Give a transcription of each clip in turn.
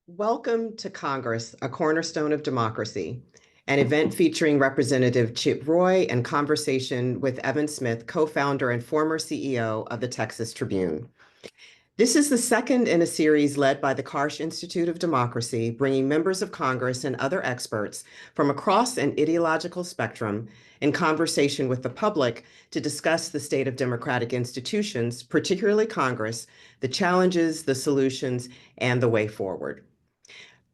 Welcome to Congress, a cornerstone of democracy, an event featuring Representative Chip Roy and conversation with Evan Smith, co-founder and former CEO of the Texas Tribune. This is the second in a series led by the Karsh Institute of Democracy, bringing members of Congress and other experts from across an ideological spectrum in conversation with the public to discuss the state of democratic institutions, particularly Congress, the challenges, the solutions, and the way forward.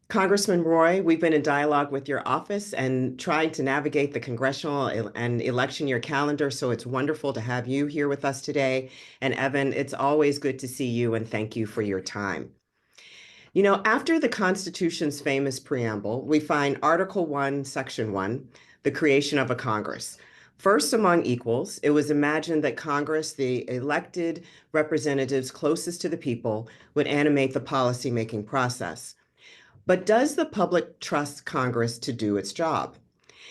Congressman Roy, we've been in dialogue with your office and trying to navigate the congressional and election year calendar, so it's wonderful to have you here with us today. And Evan, it's always good to see you, and thank you for your time. You know, after the Constitution's famous preamble, we find Article 1, Section 1, the creation of a Congress. First among equals, it was imagined that Congress, the elected representatives closest to the people, would animate the policymaking process. But does the public trust Congress to do its job?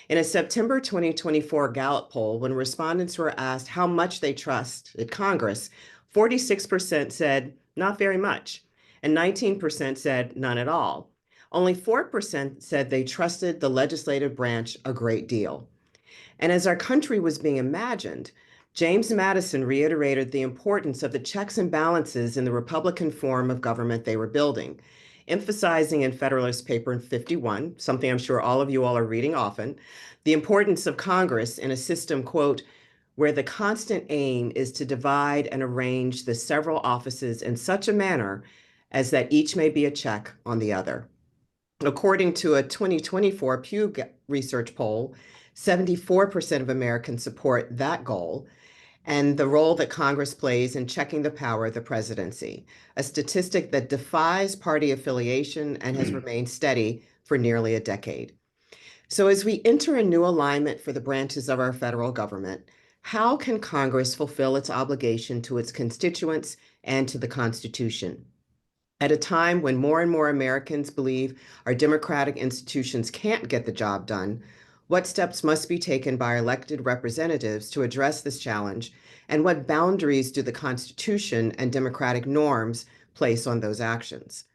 In a September 2024 Gallup poll, when respondents were asked how much they trusted Congress, 46% said not very much, and 19% said none at all. Only 4% said they trusted the legislative branch a great deal. And as our country was being imagined, James Madison reiterated the importance of the checks and balances in the Republican form of government they were building, emphasizing in Federalist Paper 51, something I'm sure all of you all are reading often, the importance of Congress in a system, quote, where the constant aim is to divide and arrange the several offices in such a manner as that each may be a check on the other. According to a 2024 Pew Research poll, 74% of Americans support that goal and the role that Congress plays in checking the power of the presidency, a statistic that defies party affiliation and has remained steady for nearly a decade. So as we enter a new alignment for the branches of our federal government, how can Congress fulfill its obligation to its constituents and to the Constitution? At a time when more and more Americans believe our democratic institutions can't get the job done, what steps must be taken by our elected representatives to address this challenge, and what boundaries do the Constitution and democratic norms place on those actions?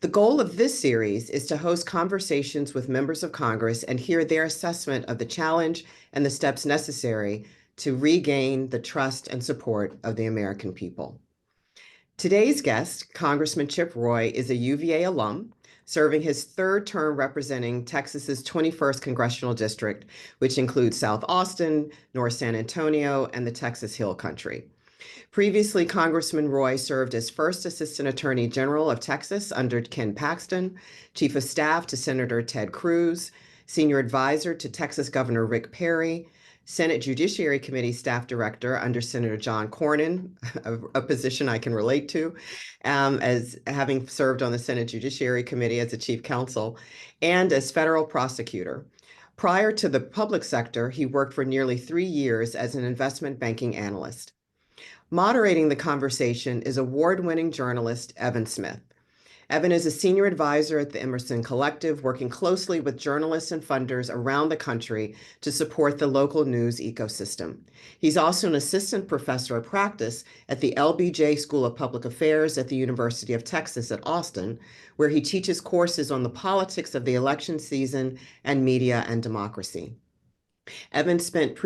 The goal of this series is to host conversations with members of Congress and hear their assessment of the challenge and the steps necessary to regain the trust and support of the American people. Today's guest, Congressman Chip Roy, is a UVA alum, serving his third term representing Texas's 21st congressional district, which includes South Austin, North San Antonio, and the Texas Hill Country. Previously, Congressman Roy served as First Assistant Attorney General of Texas under Ken Paxton, Chief of Staff to Senator Ted Cruz, Senior Advisor to Texas Governor Rick Perry, Senate Judiciary Committee Staff Director under Senator John Cornyn, a position I can relate to, as having served on the Senate Judiciary Committee as a Chief Counsel, and as federal prosecutor. Prior to the public sector, he worked for nearly 3 years as an investment banking analyst. Moderating the conversation is award-winning journalist Evan Smith. Evan is a senior advisor at the Emerson Collective, working closely with journalists and funders around the country to support the local news ecosystem. He's also an assistant professor of practice at the LBJ School of Public Affairs at the University of Texas at Austin, where he teaches courses on the politics of the election season and media and democracy. Evan spent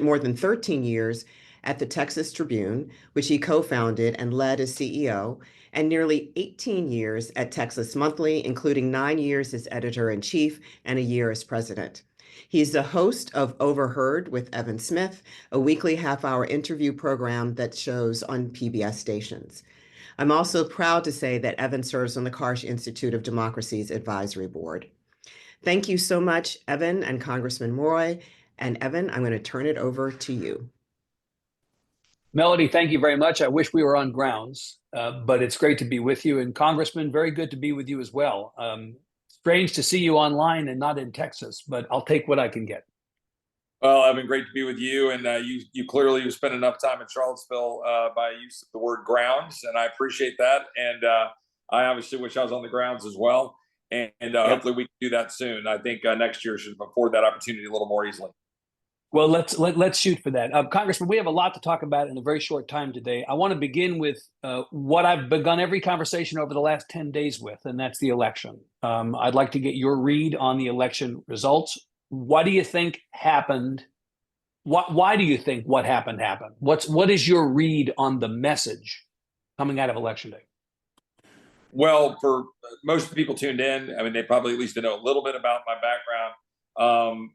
more than 13 years at the Texas Tribune, which he co-founded and led as CEO, and nearly 18 years at Texas Monthly, including 9 years as editor-in-chief and a year as president. He's the host of Overheard with Evan Smith, a weekly half-hour interview program that shows on PBS stations. I'm also proud to say that Evan serves on the Karsh Institute of Democracy's advisory board. Thank you so much, Evan and Congressman Roy. And Evan, I'm going to turn it over to you. Melody, thank you very much. I wish we were on grounds, but it's great to be with you. And Congressman, very good to be with you as well. Strange to see you online and not in Texas, but I'll take what I can get. Well, Evan, great to be with you. And you clearly spent enough time in Charlottesville by use of the word grounds, and I appreciate that. And I obviously wish I was on the grounds as well. And hopefully we can do that soon. I think next year should afford that opportunity a little more easily. Well, let's shoot for that. Congressman, we have a lot to talk about in a very short time today. I want to begin with what I've begun every conversation over the last 10 days with, and that's the election. I'd like to get your read on the election results. What do you think happened? Why do you think what happened happened? What is your read on the message coming out of Election Day? Well, for most people tuned in, I mean, they probably at least know a little bit about my background.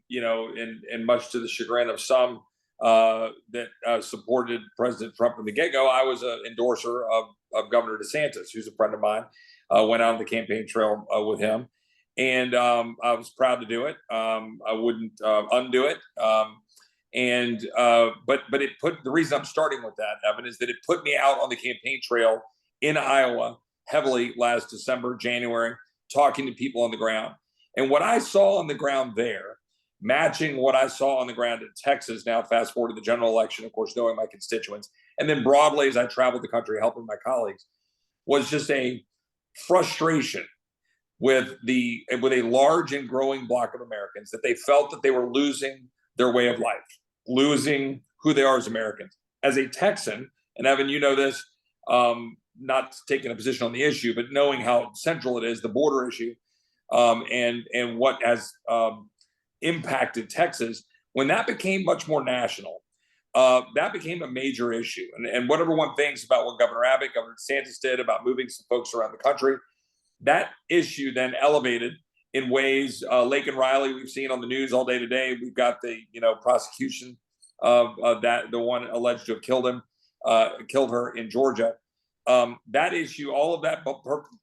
You know, and much to the chagrin of some that supported President Trump from the get-go, I was an endorser of Governor DeSantis, who's a friend of mine. Went out on the campaign trail with him, and I was proud to do it. I wouldn't undo it. But it put, the reason I'm starting with that, Evan, is that it put me out on the campaign trail in Iowa heavily last December, January, talking to people on the ground. And what I saw on the ground there, matching what I saw on the ground in Texas, now fast forward to the general election, of course, knowing my constituents, and then broadly as I traveled the country helping my colleagues, was just a frustration with a large and growing block of Americans that they felt that they were losing their way of life, losing who they are as Americans. As a Texan, and Evan, you know this, not taking a position on the issue, but knowing how central it is, the border issue, and what has impacted Texas, when that became much more national, that became a major issue. And what everyone thinks about what Governor Abbott, Governor DeSantis did about moving some folks around the country, that issue then elevated in ways. Lake and Riley, we've seen on the news all day today. We've got the prosecution of that, the one alleged to have killed her in Georgia. That issue, all of that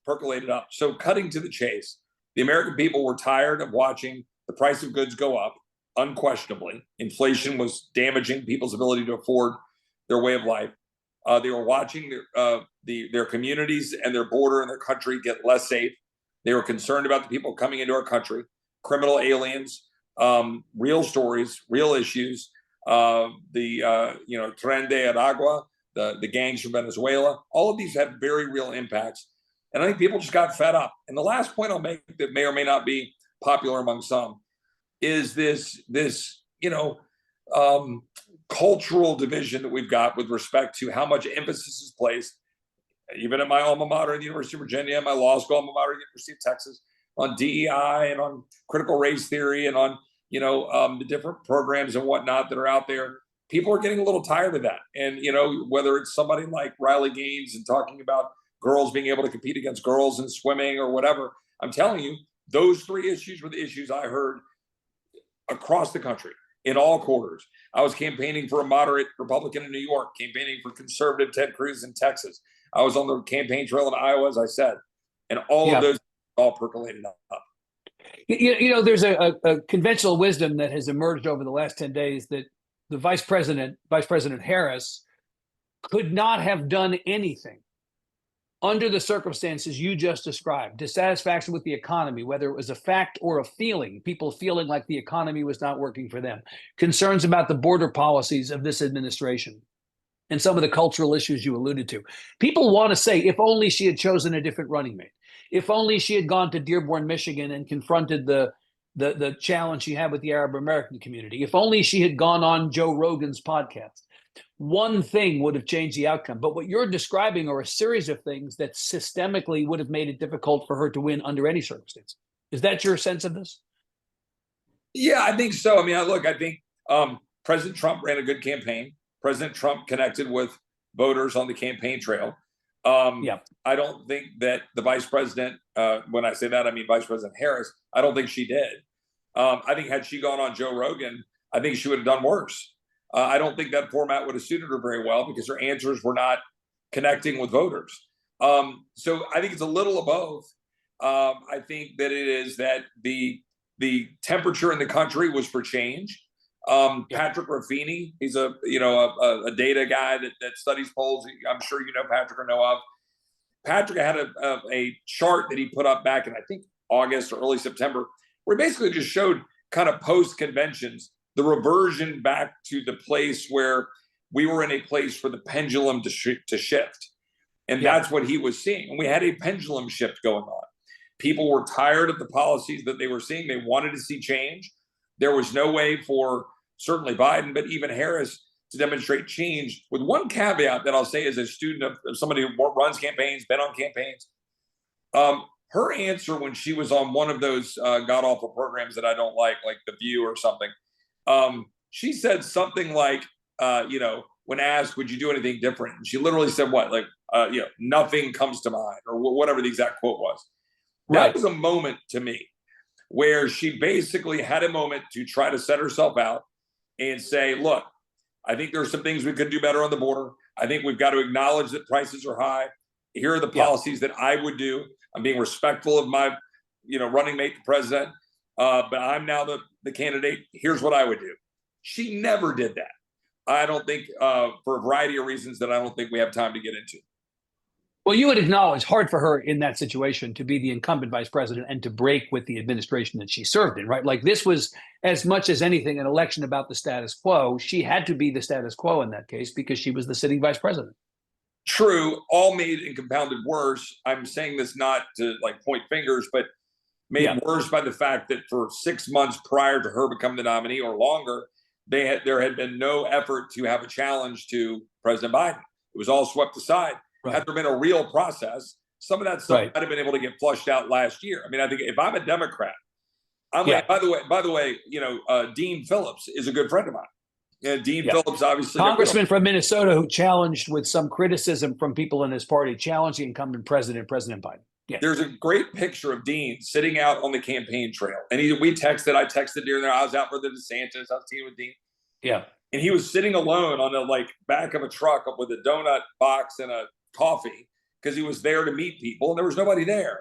percolated up. So cutting to the chase, the American people were tired of watching the price of goods go up, unquestionably. Inflation was damaging people's ability to afford their way of life. They were watching their communities and their border and their country get less safe. They were concerned about the people coming into our country, criminal aliens, real stories, real issues. Tren de Aragua, the gangs from Venezuela, all of these had very real impacts. And I think people just got fed up. And the last point I'll make that may or may not be popular among some is this cultural division that we've got with respect to how much emphasis is placed, even at my alma mater, the University of Virginia, my law school alma mater, University of Texas, on DEI and on critical race theory and on the different programs and whatnot that are out there. People are getting a little tired of that. And whether it's somebody like Riley Gaines and talking about girls being able to compete against girls in swimming or whatever, I'm telling you, those three issues were the issues I heard across the country in all quarters. I was campaigning for a moderate Republican in New York, campaigning for conservative Ted Cruz in Texas. I was on the campaign trail in Iowa, as I said, and all of those all percolated up. There's a conventional wisdom that has emerged over the last 10 days that the Vice President Harris, could not have done anything under the circumstances you just described. Dissatisfaction with the economy, whether it was a fact or a feeling, people feeling like the economy was not working for them, concerns about the border policies of this administration, and some of the cultural issues you alluded to. People want to say, if only she had chosen a different running mate, if only she had gone to Dearborn, Michigan and confronted the challenge she had with the Arab American community, if only she had gone on Joe Rogan's podcast. One thing would have changed the outcome. But what you're describing are a series of things that systemically would have made it difficult for her to win under any circumstance. Is that your sense of this? Yeah, I think so. I mean, I think President Trump ran a good campaign. President Trump connected with voters on the campaign trail. I don't think that the vice president, when I say that, I mean Vice President Harris, I don't think she did. I think had she gone on Joe Rogan, I think she would have done worse. I don't think that format would have suited her very well because her answers were not connecting with voters. So I think it's a little of both. I think that it is that the temperature in the country was for change. Patrick Ruffini, he's a data guy that studies polls. I'm sure you know Patrick or know of. Patrick had a chart that he put up back in, I think, August or early September, where he basically just showed kind of post-conventions, the reversion back to the place where we were in a place for the pendulum to shift. And that's what he was seeing. And we had a pendulum shift going on. People were tired of the policies that they were seeing. They wanted to see change. There was no way for certainly Biden, but even Harris, to demonstrate change, with one caveat that I'll say as a student of somebody who runs campaigns, been on campaigns. Her answer when she was on one of those god-awful programs that I don't like The View or something, she said something like, when asked, would you do anything different? And she literally said what? Nothing comes to mind, or whatever the exact quote was. That was a moment to me where she basically had a moment to try to set herself out and say, look, I think there are some things we could do better on the border. I think we've got to acknowledge that prices are high. Here are the policies that I would do. I'm being respectful of my, running mate, the president, but I'm now the candidate. Here's what I would do. She never did that. I don't think, for a variety of reasons that I don't think we have time to get into. Well, you would acknowledge hard for her in that situation to be the incumbent vice president and to break with the administration that she served in, right? Like, this was, as much as anything, an election about the status quo. She had to be the status quo in that case because she was the sitting vice president. True, all made and compounded worse. I'm saying this not to point fingers, but made worse by the fact that for 6 months prior to her becoming the nominee or longer, there had been no effort to have a challenge to President Biden. It was all swept aside. Right. Had there been a real process, some of that stuff might have been able to get flushed out last year. I mean, I think if I'm a Democrat, I'm like, by the way, Dean Phillips is a good friend of mine. Dean Phillips, obviously, congressman from Minnesota, who challenged with some criticism from people in his party, challenged the incumbent president, President Biden. Yeah. There's a great picture of Dean sitting out on the campaign trail, and I texted during there. I was out for the DeSantis. I was teaming with Dean. Yeah, and he was sitting alone on the back of a truck with a donut box and a coffee because he was there to meet people, and there was nobody there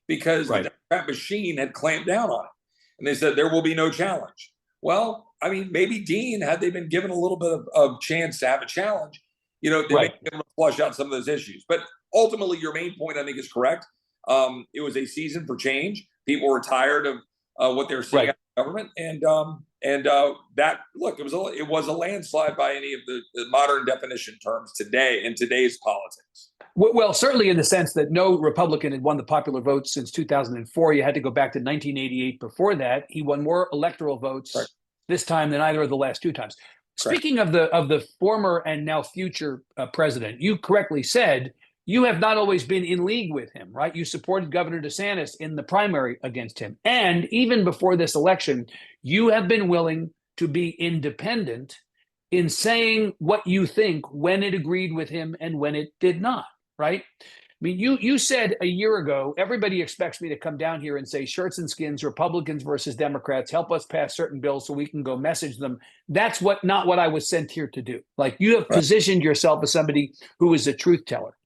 because the Democrat machine had clamped down on it, and they said there will be no challenge. Well, I mean, maybe Dean, had they been given a little bit of chance to have a challenge, they may be able to flush out some of those issues. But ultimately, your main point, I think, is correct. It was a season for change. People were tired of what they were seeing out of the government, and that, look, it was a landslide by any of the modern definition terms today in today's politics. Well, certainly in the sense that no Republican had won the popular vote since 2004. You had to go back to 1988 before that. He won more electoral votes this time than either of the last two times. Speaking of the former and now future president, you correctly said you have not always been in league with him, right? You supported Governor DeSantis in the primary against him. And even before this election, you have been willing to be independent in saying what you think when it agreed with him and when it did not, right? I mean, you said a year ago, everybody expects me to come down here and say shirts and skins, Republicans versus Democrats, help us pass certain bills so we can go message them. That's not what I was sent here to do. Like, you have positioned yourself as somebody who is a truth teller.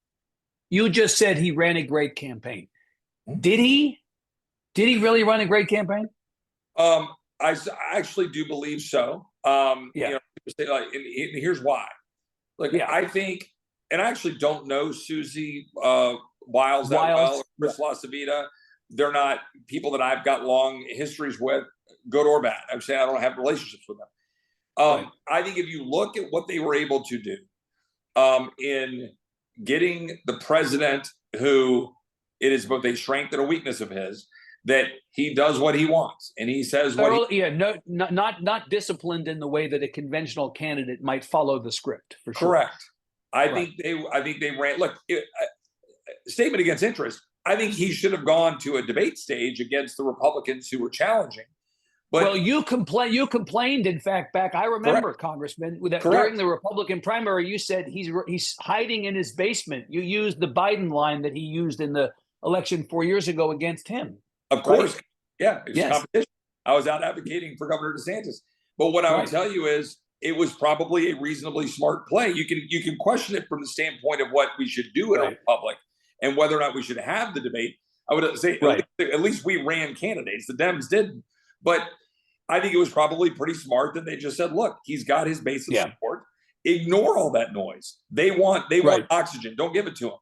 You just said he ran a great campaign. Did he? Did he really run a great campaign? I actually do believe so. And here's why. I think, and I actually don't know Susie Wiles that well, or Chris LaCivita. They're not people that I've got long histories with, good or bad. I'm saying I don't have relationships with them. I think if you look at what they were able to do in getting the president, who it is both a strength and a weakness of his, that he does what he wants and he says what not disciplined in the way that a conventional candidate might follow the script, for sure. Correct. I think they ran, statement against interest. I think he should have gone to a debate stage against the Republicans who were challenging. But you complained, in fact, back, I remember, Congressman, that during the Republican primary, you said he's hiding in his basement. You used the Biden line that he used in the election 4 years ago against him. Of course. Yeah. It was competition. I was out advocating for Governor DeSantis. But what I would tell you is it was probably a reasonably smart play. You can question it from the standpoint of what we should do in a republic and whether or not we should have the debate. I would say at least we ran candidates. The Dems didn't. But I think it was probably pretty smart that they just said, look, he's got his base of support. Ignore all that noise. They want oxygen. Don't give it to them.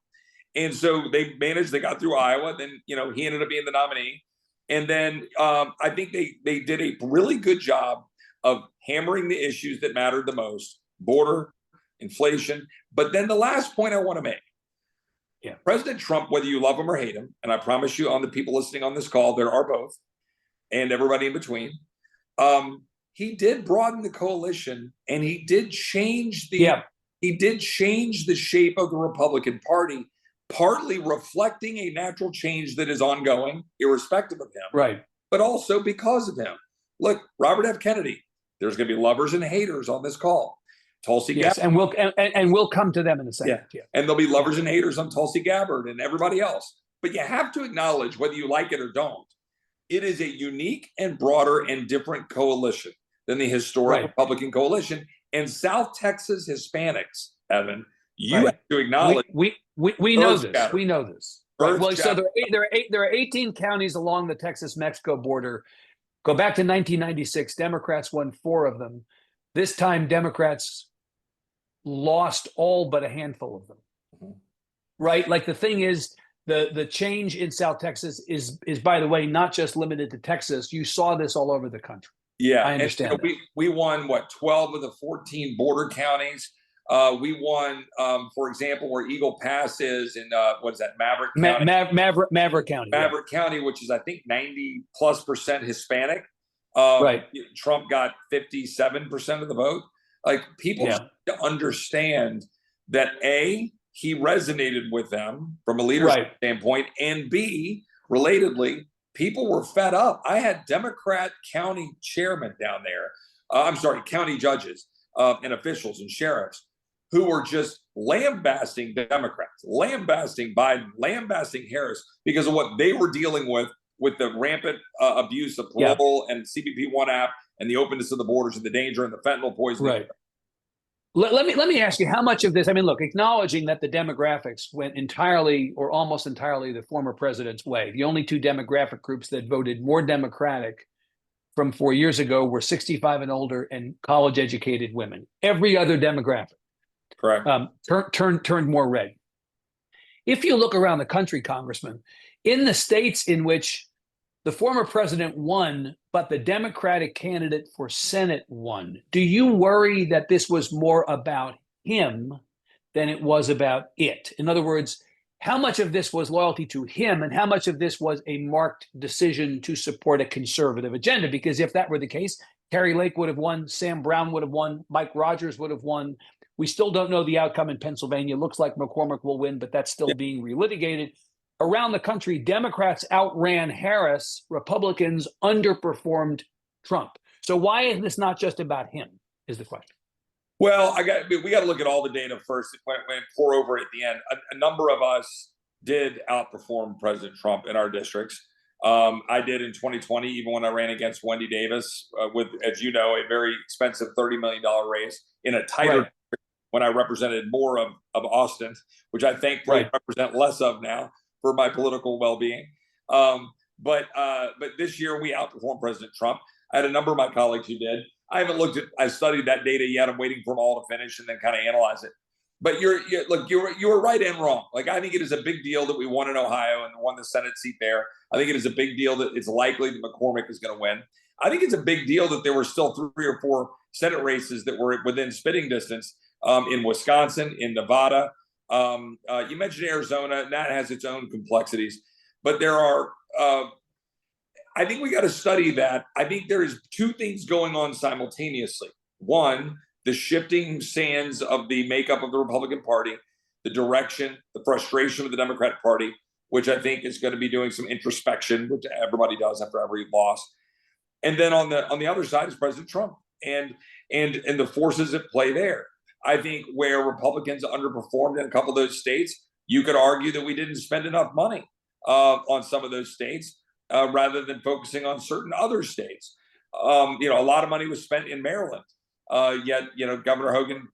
And so they got through Iowa. Then, he ended up being the nominee. And then I think they did a really good job of hammering the issues that mattered the most: border, inflation. But then the last point I want to make, President Trump, whether you love him or hate him, and I promise you on the people listening on this call, there are both, and everybody in between, he did broaden the coalition, and he did change the shape of the Republican Party, partly reflecting a natural change that is ongoing, irrespective of him, right? But also because of him. Look, Robert F. Kennedy. There's going to be lovers and haters on this call. Tulsi Yes, Gabbard. and we'll come to them in a second. Yeah. And there'll be lovers and haters on Tulsi Gabbard and everybody else. But you have to acknowledge, whether you like it or don't, it is a unique and broader and different coalition than the historic Republican coalition. And South Texas Hispanics, Evan, you have to acknowledge. We know this. We know this. Right. Well, so there are 18 counties along the Texas-Mexico border. Go back to 1996. Democrats won 4 of them. This time, Democrats lost all but a handful of them. Mm-hmm. Right? Like, the thing is, the change in South Texas is by the way, not just limited to Texas. You saw this all over the country. Yeah, I understand. And, we won 12 of the 14 border counties. We won, for example, where Eagle Pass is in what is that, Maverick County? Maverick County. Maverick County, which is I think 90+% Hispanic. Right. Trump got 57% of the vote. Like, people have to understand that A, he resonated with them from a leadership standpoint, and B, relatedly, people were fed up. I had Democrat county chairmen down there. County judges and officials and sheriffs who were just lambasting Democrats, lambasting Biden, lambasting Harris because of what they were dealing with the rampant abuse of parole and CBP-1 app and the openness of the borders and the danger and the fentanyl poisoning. Right. Let me ask you, how much of this, I mean, look, acknowledging that the demographics went entirely or almost entirely the former president's way, the only 2 demographic groups that voted more Democratic from 4 years ago were 65 and older and college-educated women. Every other demographic turned more red. If you look around the country, Congressman, in the states in which the former president won, but the Democratic candidate for Senate won, do you worry that this was more about him than it was about it? In other words, how much of this was loyalty to him and how much of this was a marked decision to support a conservative agenda? Because if that were the case, Cary Lake would have won, Sam Brown would have won, Mike Rogers would have won. We still don't know the outcome in Pennsylvania. Looks like McCormick will win, but that's still being relitigated. Around the country, Democrats outran Harris, Republicans underperformed Trump. So why is this not just about him, is the question. Well, we got to look at all the data first and pour over at the end. A number of us did outperform President Trump in our districts. I did in 2020, even when I ran against Wendy Davis with, as you know, a very expensive $30 million race in a tighter district when I represented more of Austin, which I thankfully represent less of now for my political well-being. But this year we outperformed President Trump. I had a number of my colleagues who did. I studied that data yet. I'm waiting for them all to finish and then kind of analyze it. But you were right and wrong. Like, I think it is a big deal that we won in Ohio and won the Senate seat there. I think it is a big deal that it's likely that McCormick is going to win. I think it's a big deal that there were still 3 or 4 Senate races that were within spitting distance in Wisconsin, in Nevada. You mentioned Arizona, and that has its own complexities. But there are, I think we got to study that. I think there is 2 things going on simultaneously. One, the shifting sands of the makeup of the Republican Party, the direction, the frustration of the Democratic Party, which I think is going to be doing some introspection, which everybody does after every loss. And then on the other side is President Trump and the forces at play there. I think where Republicans underperformed in a couple of those states, you could argue that we didn't spend enough money on some of those states rather than focusing on certain other states. A lot of money was spent in Maryland. Yet, Governor Hogan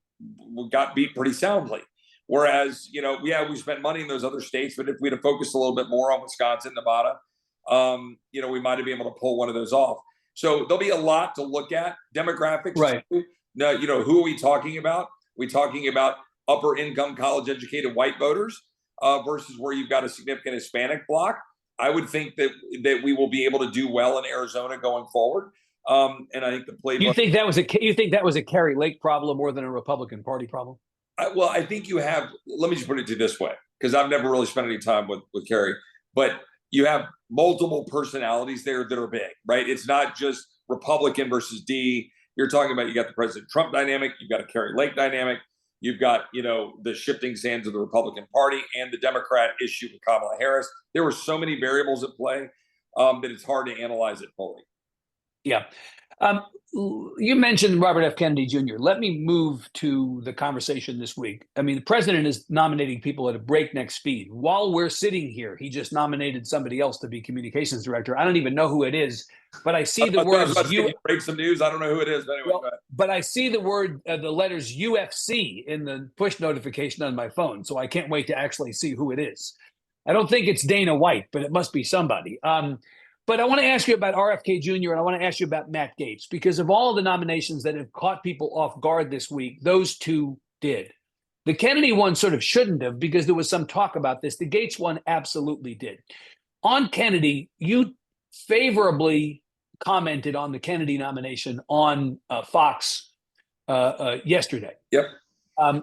got beat pretty soundly. Whereas, we spent money in those other states, but if we'd have focused a little bit more on Wisconsin, Nevada, we might have been able to pull one of those off. So there'll be a lot to look at. Demographics, right? Now, who are we talking about? We talking about upper income, college educated white voters versus where you've got a significant Hispanic bloc. I would think that we will be able to do well in Arizona going forward. And I think the playbook. You think that was a Cary Lake problem more than a Republican Party problem? I think you have. Let me just put it to you this way, because I've never really spent any time with Cary, but you have multiple personalities there that are big, right? It's not just Republican versus D. You're talking about, you got the President Trump dynamic, you've got a Cary Lake dynamic, you've got, the shifting sands of the Republican Party and the Democrat issue with Kamala Harris. There were so many variables at play that it's hard to analyze it fully. Yeah. You mentioned Robert F. Kennedy Jr. Let me move to the conversation this week. I mean, the president is nominating people at a breakneck speed. While we're sitting here, he just nominated somebody else to be communications director. I don't even know who it is, but I see the words. Break some news. I don't know who it is, but anyway. Well, but I see the word, the letters UFC in the push notification on my phone, so I can't wait to actually see who it is. I don't think it's Dana White, but it must be somebody. But I want to ask you about RFK Jr. and I want to ask you about Matt Gaetz, because of all the nominations that have caught people off guard this week, those two did. The Kennedy one sort of shouldn't have, because there was some talk about this. The Gaetz one absolutely did. On Kennedy, you favorably commented on the Kennedy nomination on Fox yesterday. Yep.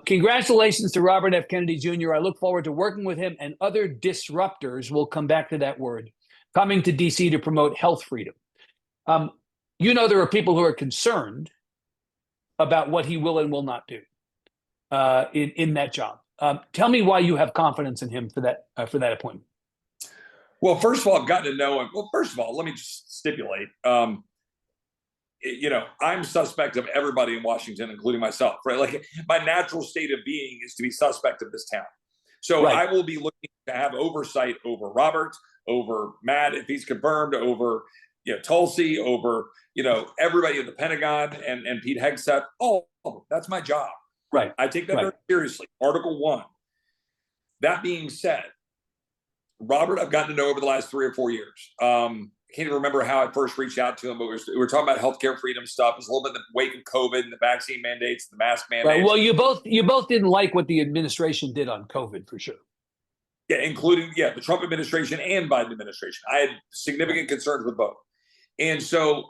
Congratulations to Robert F. Kennedy Jr. I look forward to working with him and other disruptors, we'll come back to that word, coming to DC to promote health freedom. There are people who are concerned about what he will and will not do in that job. Tell me why you have confidence in him for that appointment. Well, first of all, I've gotten to know him. Well, first of all, let me just stipulate, I'm suspect of everybody in Washington, including myself, right? Like, my natural state of being is to be suspect of this town. So right. I will be looking to have oversight over Robert, over Matt, if he's confirmed, over Tulsi, over everybody in the Pentagon and Pete Hegseth. Oh, that's my job. Right. I take that very seriously. Article 1. That being said, Robert, I've gotten to know over the last 3 or 4 years. I can't even remember how I first reached out to him, but we were talking about healthcare freedom stuff. It was a little bit in the wake of COVID and the vaccine mandates, the mask mandates. Right. Well, you both didn't like what the administration did on COVID, for sure. Yeah, including the Trump administration and Biden administration. I had significant concerns with both. And so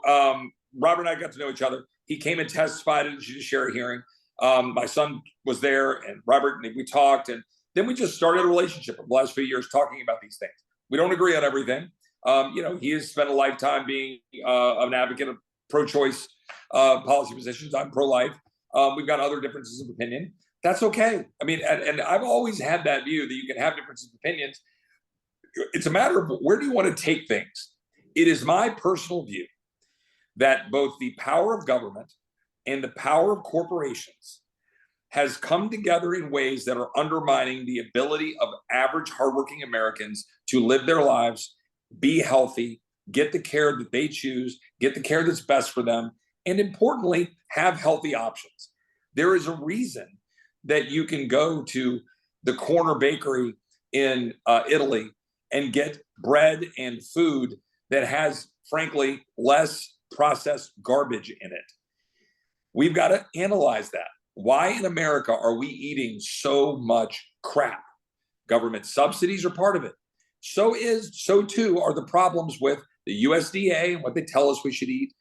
Robert and I got to know each other. He came and testified at a judiciary hearing. My son was there, and Robert, and we talked, and then we just started a relationship over the last few years talking about these things. We don't agree on everything. He has spent a lifetime being an advocate of pro-choice policy positions. I'm pro-life. We've got other differences of opinion. That's okay. I mean, and I've always had that view that you can have differences of opinions. It's a matter of where do you want to take things. It is my personal view that both the power of government and the power of corporations has come together in ways that are undermining the ability of average hardworking Americans to live their lives, be healthy, get the care that they choose, get the care that's best for them, and importantly, have healthy options. There is a reason that you can go to the corner bakery in Italy and get bread and food that has, frankly, less processed garbage in it. We've got to analyze that. Why in America are we eating so much crap? Government subsidies are part of it. So too are the problems with the USDA and what they tell us we should eat,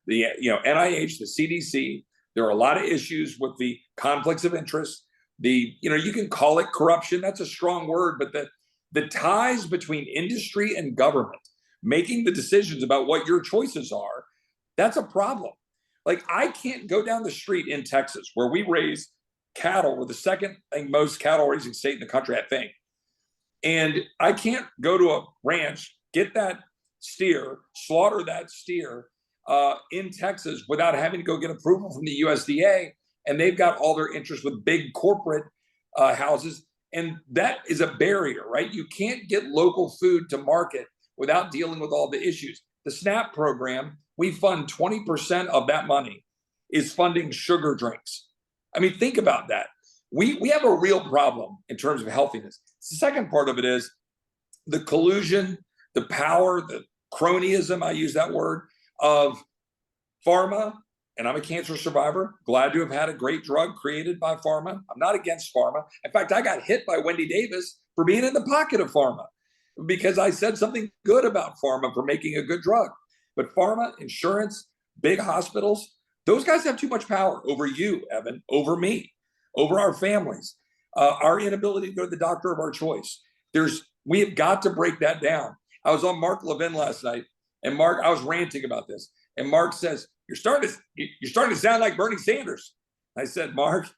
the NIH, the CDC. There are a lot of issues with the conflicts of interest. You can call it corruption. That's a strong word, but the ties between industry and government making the decisions about what your choices are, that's a problem. Like, I can't go down the street in Texas where we raise cattle. We're the second most cattle raising state in the country, I think. And I can't go to a ranch, get that steer, slaughter that steer in Texas without having to go get approval from the USDA. And they've got all their interests with big corporate houses. And that is a barrier, right? You can't get local food to market without dealing with all the issues. The SNAP program, we fund 20% of that money is funding sugar drinks. I mean, think about that. We have a real problem in terms of healthiness. The second part of it is the collusion, the power, the cronyism, I use that word, of pharma. And I'm a cancer survivor, glad to have had a great drug created by pharma. I'm not against pharma. In fact, I got hit by Wendy Davis for being in the pocket of pharma because I said something good about pharma for making a good drug. But pharma, insurance, big hospitals, those guys have too much power over you, Evan, over me, over our families, our inability to go to the doctor of our choice. We have got to break that down. I was on Mark Levin last night, and Mark, I was ranting about this. And Mark says, you're starting to sound like Bernie Sanders. I said, Mark,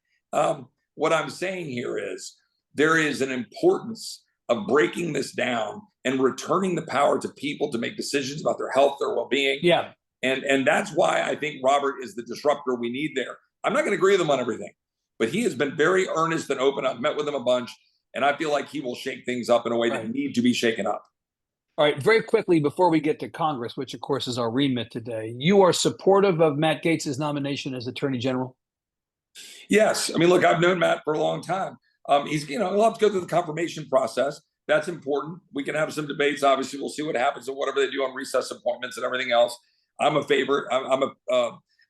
what I'm saying here is there is an importance of breaking this down and returning the power to people to make decisions about their health, their well-being. Yeah. And that's why I think Robert is the disruptor we need there. I'm not going to agree with him on everything, but he has been very earnest and open. I've met with him a bunch, and I feel like he will shake things up in a way that need to be shaken up. All right, very quickly before we get to Congress, which of course is our remit today, you are supportive of Matt Gaetz's nomination as Attorney General? Yes. I mean, look, I've known Matt for a long time. He's, he'll have to go through the confirmation process. That's important. We can have some debates. Obviously, we'll see what happens and whatever they do on recess appointments and everything else. I'm a favorite.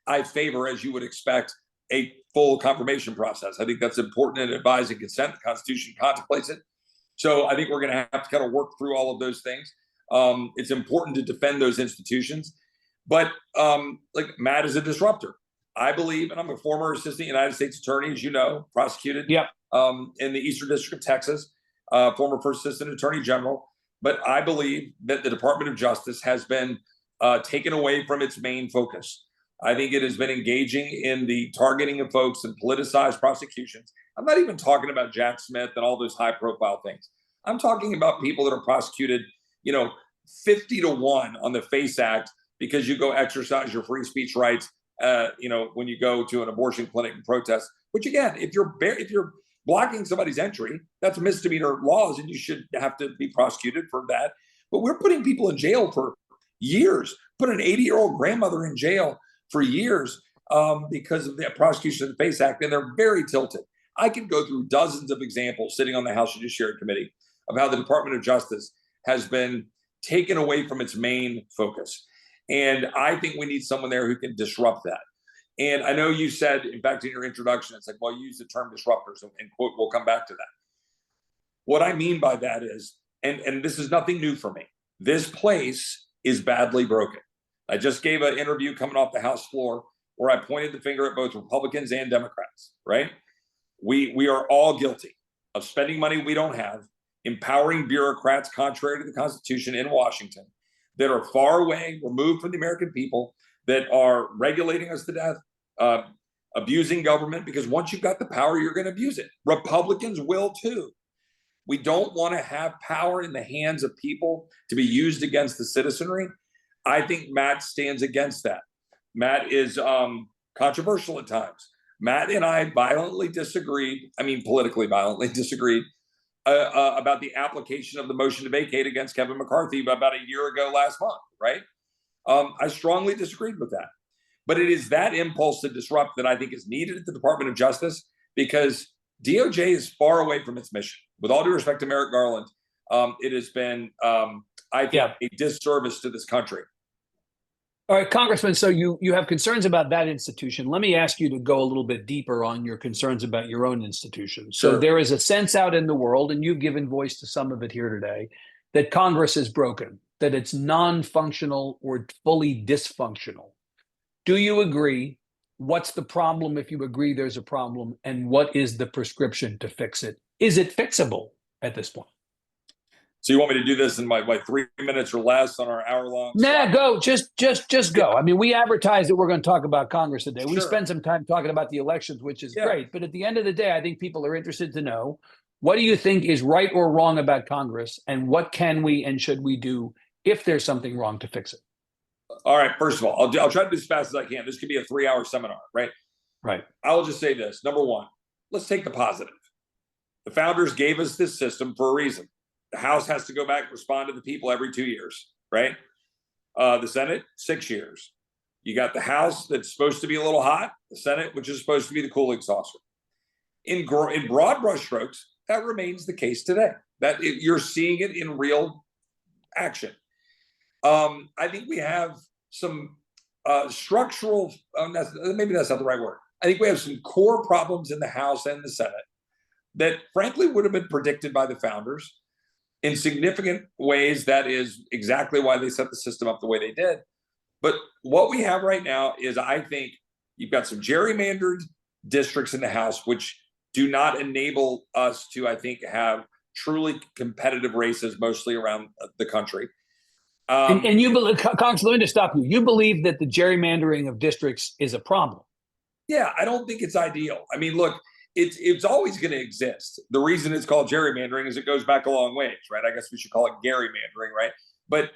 I favor, as you would expect, a full confirmation process. I think that's important in advise and consent. The Constitution contemplates it. So I think we're going to have to kind of work through all of those things. It's important to defend those institutions. But like Matt is a disruptor. I believe, and I'm a former assistant United States attorney, as you know, prosecuted in the Eastern District of Texas, former first assistant attorney general. But I believe that the Department of Justice has been taken away from its main focus. I think it has been engaging in the targeting of folks and politicized prosecutions. I'm not even talking about Jack Smith and all those high profile things. I'm talking about people that are prosecuted, 50-1 on the FACE Act because you go exercise your free speech rights, when you go to an abortion clinic and protest, which again, if you're blocking somebody's entry, that's misdemeanor laws and you should have to be prosecuted for that. But we're putting people in jail for years, put an 80-year-old grandmother in jail for years because of the prosecution of the FACE Act, and they're very tilted. I could go through dozens of examples sitting on the House Judiciary Committee of how the Department of Justice has been taken away from its main focus. And I think we need someone there who can disrupt that. And I know you said, in fact, in your introduction, it's like, well, you use the term disruptors, and quote, we'll come back to that. What I mean by that is, and this is nothing new for me, this place is badly broken. I just gave an interview coming off the House floor where I pointed the finger at both Republicans and Democrats, right? We are all guilty of spending money we don't have, empowering bureaucrats contrary to the Constitution in Washington that are far away, removed from the American people, that are regulating us to death, abusing government, because once you've got the power, you're going to abuse it. Republicans will too. We don't want to have power in the hands of people to be used against the citizenry. I think Matt stands against that. Matt is controversial at times. Matt and I violently disagreed, politically violently disagreed, about the application of the motion to vacate against Kevin McCarthy about a year ago last month, right? I strongly disagreed with that. But it is that impulse to disrupt that I think is needed at the Department of Justice, because DOJ is far away from its mission. With all due respect to Merrick Garland, it has been, I think, a disservice to this country. All right, Congressman, so you have concerns about that institution. Let me ask you to go a little bit deeper on your concerns about your own institution. So there is a sense out in the world, and you've given voice to some of it here today, that Congress is broken, that it's non-functional or fully dysfunctional. Do you agree? What's the problem if you agree there's a problem? And what is the prescription to fix it? Is it fixable at this point? So you want me to do this in my 3 minutes or less on our hour-long? Nah, go. Just go. We advertise that we're going to talk about Congress today. We spend some time talking about the elections, which is great. But at the end of the day, I think people are interested to know, what do you think is right or wrong about Congress, and what can we and should we do if there's something wrong to fix it? All right. First of all, I'll try to do as fast as I can. This could be a 3-hour seminar, right? Right. I'll just say this. Number one, let's take the positive. The founders gave us this system for a reason. The House has to go back and respond to the people every 2 years, right? The Senate, 6 years. You got the House that's supposed to be a little hot, the Senate, which is supposed to be the cooling saucer. In broad brushstrokes, that remains the case today. That you're seeing it in real action. I think we have some structural, maybe that's not the right word. I think we have some core problems in the House and the Senate that frankly would have been predicted by the founders in significant ways. That is exactly why they set the system up the way they did. But what we have right now is, I think, you've got some gerrymandered districts in the House, which do not enable us to, I think, have truly competitive races mostly around the country. And you believe, Congress, let me just stop you. You believe that the gerrymandering of districts is a problem? Yeah, I don't think it's ideal. I mean, look, it's always going to exist. The reason it's called gerrymandering is it goes back a long ways, right? I guess we should call it gerrymandering, right? But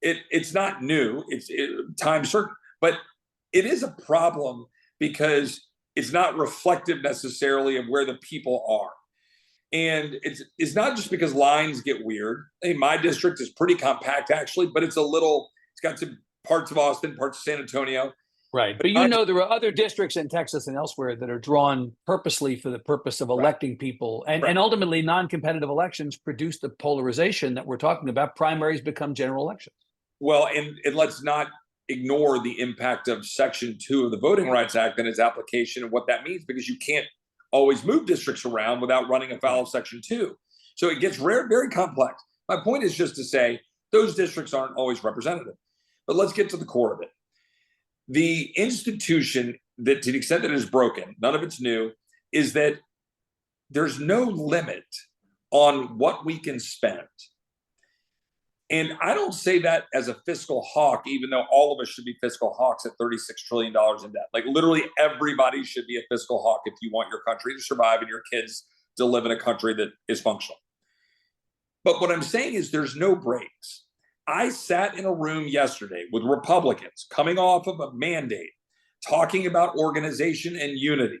it's not new. It's time certain, but it is a problem because it's not reflective necessarily of where the people are. And it's not just because lines get weird. I mean, my district is pretty compact actually, but it's got some parts of Austin, parts of San Antonio. Right. But you know, there are other districts in Texas and elsewhere that are drawn purposely for the purpose of electing people. And ultimately, non-competitive elections produce the polarization that we're talking about. Primaries become general elections. Well, and let's not ignore the impact of Section 2 of the Voting Rights Act and its application and what that means, because you can't always move districts around without running afoul of Section 2. So it gets very complex. My point is just to say those districts aren't always representative. But let's get to the core of it. The institution that, to the extent that it is broken, none of it's new, is that there's no limit on what we can spend. And I don't say that as a fiscal hawk, even though all of us should be fiscal hawks at $36 trillion in debt. Like literally everybody should be a fiscal hawk if you want your country to survive and your kids to live in a country that is functional. But what I'm saying is there's no breaks. I sat in a room yesterday with Republicans coming off of a mandate, talking about organization and unity.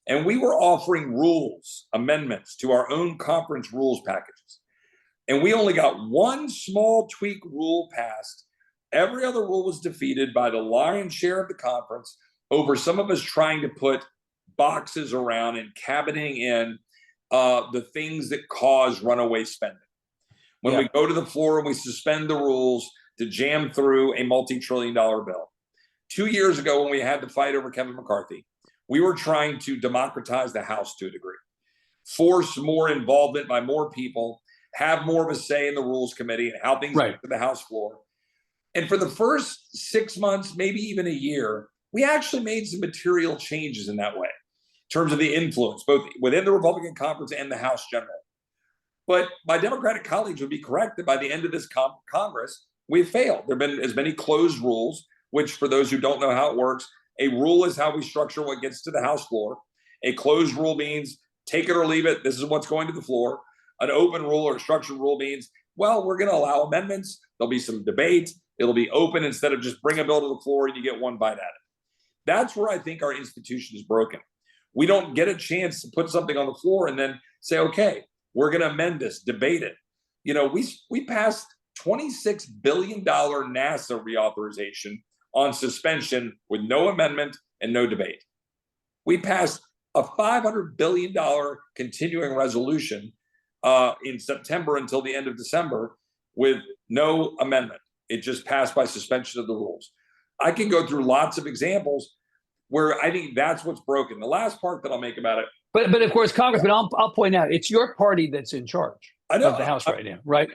And we were offering rules, amendments to our own conference rules packages. And we only got one small tweak rule passed. Every other rule was defeated by the lion's share of the conference over some of us trying to put boxes around and cabining in the things that cause runaway spending. When we go to the floor and we suspend the rules to jam through a multi-trillion-dollar bill. 2 years ago, when we had to fight over Kevin McCarthy, we were trying to democratize the House to a degree, force more involvement by more people, have more of a say in the Rules Committee and how things get to the House floor. And for the first 6 months, maybe even a year, we actually made some material changes in that way, in terms of the influence, both within the Republican conference and the House generally. But my Democratic colleagues would be correct that by the end of this Congress, we've failed. There have been as many closed rules, which for those who don't know how it works, a rule is how we structure what gets to the House floor. A closed rule means take it or leave it. This is what's going to the floor. An open rule or a structured rule means, well, we're going to allow amendments. There'll be some debate. It'll be open instead of just bring a bill to the floor and you get one bite at it. That's where I think our institution is broken. We don't get a chance to put something on the floor and then say, okay, we're going to amend this, debate it. You know, we passed $26 billion NASA reauthorization on suspension with no amendment and no debate. We passed a $500 billion continuing resolution in September until the end of December with no amendment. It just passed by suspension of the rules. I can go through lots of examples where I think that's what's broken. The last part that I'll make about it. But of course, Congressman, I'll point out, it's your party that's in charge of the House right now, right?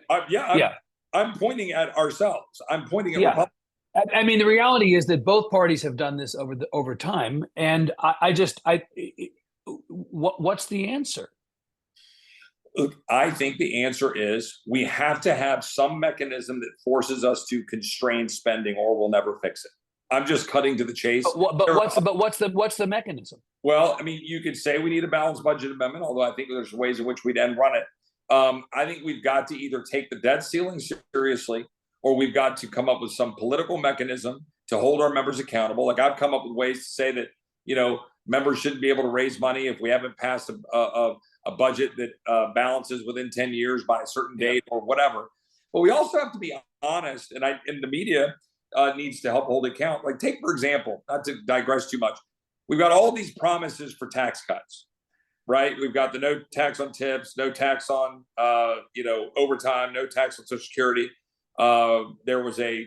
I'm pointing at ourselves. I'm pointing at Republicans. I mean, the reality is that both parties have done this over time. And what's the answer? Look, I think the answer is we have to have some mechanism that forces us to constrain spending, or we'll never fix it. I'm just cutting to the chase. But what's the mechanism? Well, I mean, you could say we need a balanced budget amendment, although I think there's ways in which we'd end run it. I think we've got to either take the debt ceiling seriously, or we've got to come up with some political mechanism to hold our members accountable. Like I've come up with ways to say that, you know, members shouldn't be able to raise money if we haven't passed a budget that balances within 10 years by a certain date or whatever. But we also have to be honest, and the media needs to help hold account. Like take, for example, not to digress too much, we've got all these promises for tax cuts, right? We've got the no tax on tips, no tax on overtime, no tax on Social Security. There was I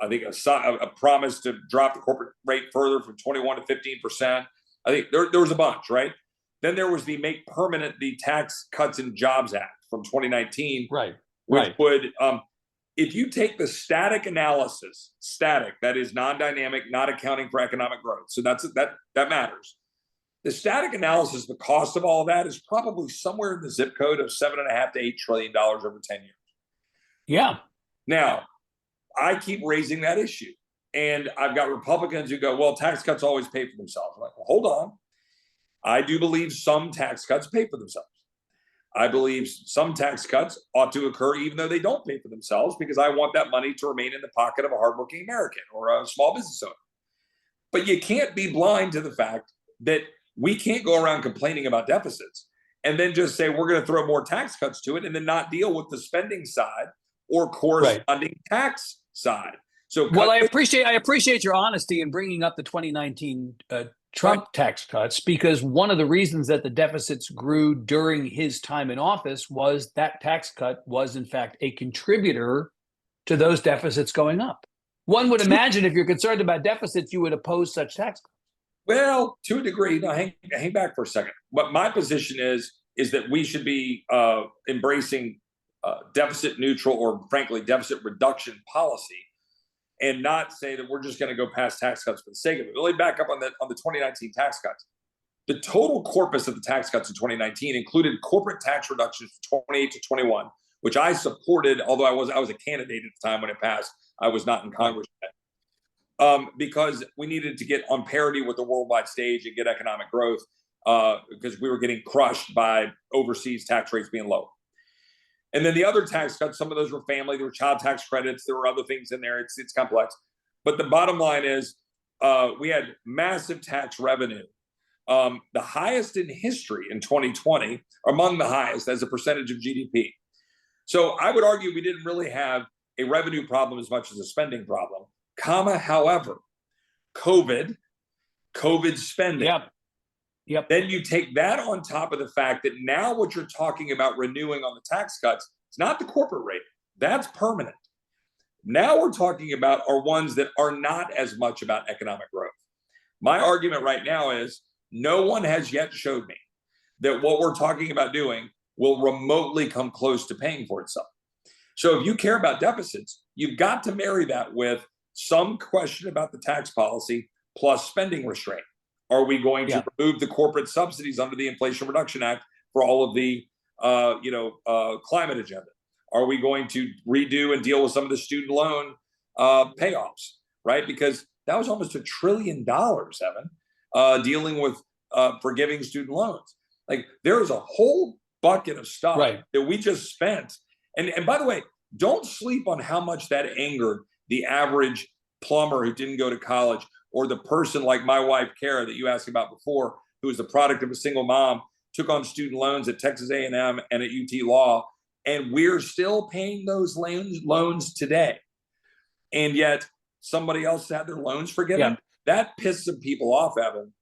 think a promise to drop the corporate rate further from 21 to 15%. I think there was a bunch, right? Then there was the Make Permanent the Tax Cuts and Jobs Act from 2019, which would, if you take the static analysis, that is non-dynamic, not accounting for economic growth. So that matters. The static analysis, the cost of all of that is probably somewhere in the zip code of $7.5 to $8 trillion over 10 years. Yeah. Now, I keep raising that issue. And I've got Republicans who go, well, tax cuts always pay for themselves. I'm like, well, hold on. I do believe some tax cuts pay for themselves. I believe some tax cuts ought to occur even though they don't pay for themselves, because I want that money to remain in the pocket of a hardworking American or a small business owner. But you can't be blind to the fact that we can't go around complaining about deficits and then just say we're going to throw more tax cuts to it and then not deal with the spending side or corresponding tax side. So, well, I appreciate your honesty in bringing up the 2019 Trump tax cuts, because one of the reasons that the deficits grew during his time in office was that tax cut was, in fact, a contributor to those deficits going up. One would imagine if you're concerned about deficits, you would oppose such tax cuts. Well, to a degree. Now, hang back for a second. What my position is that we should be embracing deficit neutral, or frankly, deficit reduction policy, and not say that we're just going to go past tax cuts for the sake of it. Let me back up on the 2019 tax cuts. The total corpus of the tax cuts in 2019 included corporate tax reductions from 28 to 21, which I supported, although I was a candidate at the time when it passed. I was not in Congress yet, because we needed to get on parity with the worldwide stage and get economic growth, because we were getting crushed by overseas tax rates being low. And then the other tax cuts, some of those were family, there were child tax credits, there were other things in there. It's complex. But the bottom line is we had massive tax revenue, the highest in history in 2020, among the highest as a percentage of GDP. So I would argue we didn't really have a revenue problem as much as a spending problem, however, COVID spending. Yep. Then you take that on top of the fact that now what you're talking about renewing on the tax cuts, it's not the corporate rate. That's permanent. Now we're talking about are ones that are not as much about economic growth. My argument right now is no one has yet showed me that what we're talking about doing will remotely come close to paying for itself. So if you care about deficits, you've got to marry that with some question about the tax policy plus spending restraint. Are we going to remove the corporate subsidies under the Inflation Reduction Act for all of the climate agenda? Are we going to redo and deal with some of the student loan payoffs, right? Because that was almost $1 trillion, Evan, dealing with forgiving student loans. Like, there is a whole bucket of stuff that we just spent. And by the way, don't sleep on how much that angered the average plumber who didn't go to college, or the person like my wife, Kara, that you asked about before, who was the product of a single mom, took on student loans at Texas A&M and at UT Law, and we're still paying those loans today. And yet somebody else had their loans forgiven. That pissed some people off, Evan.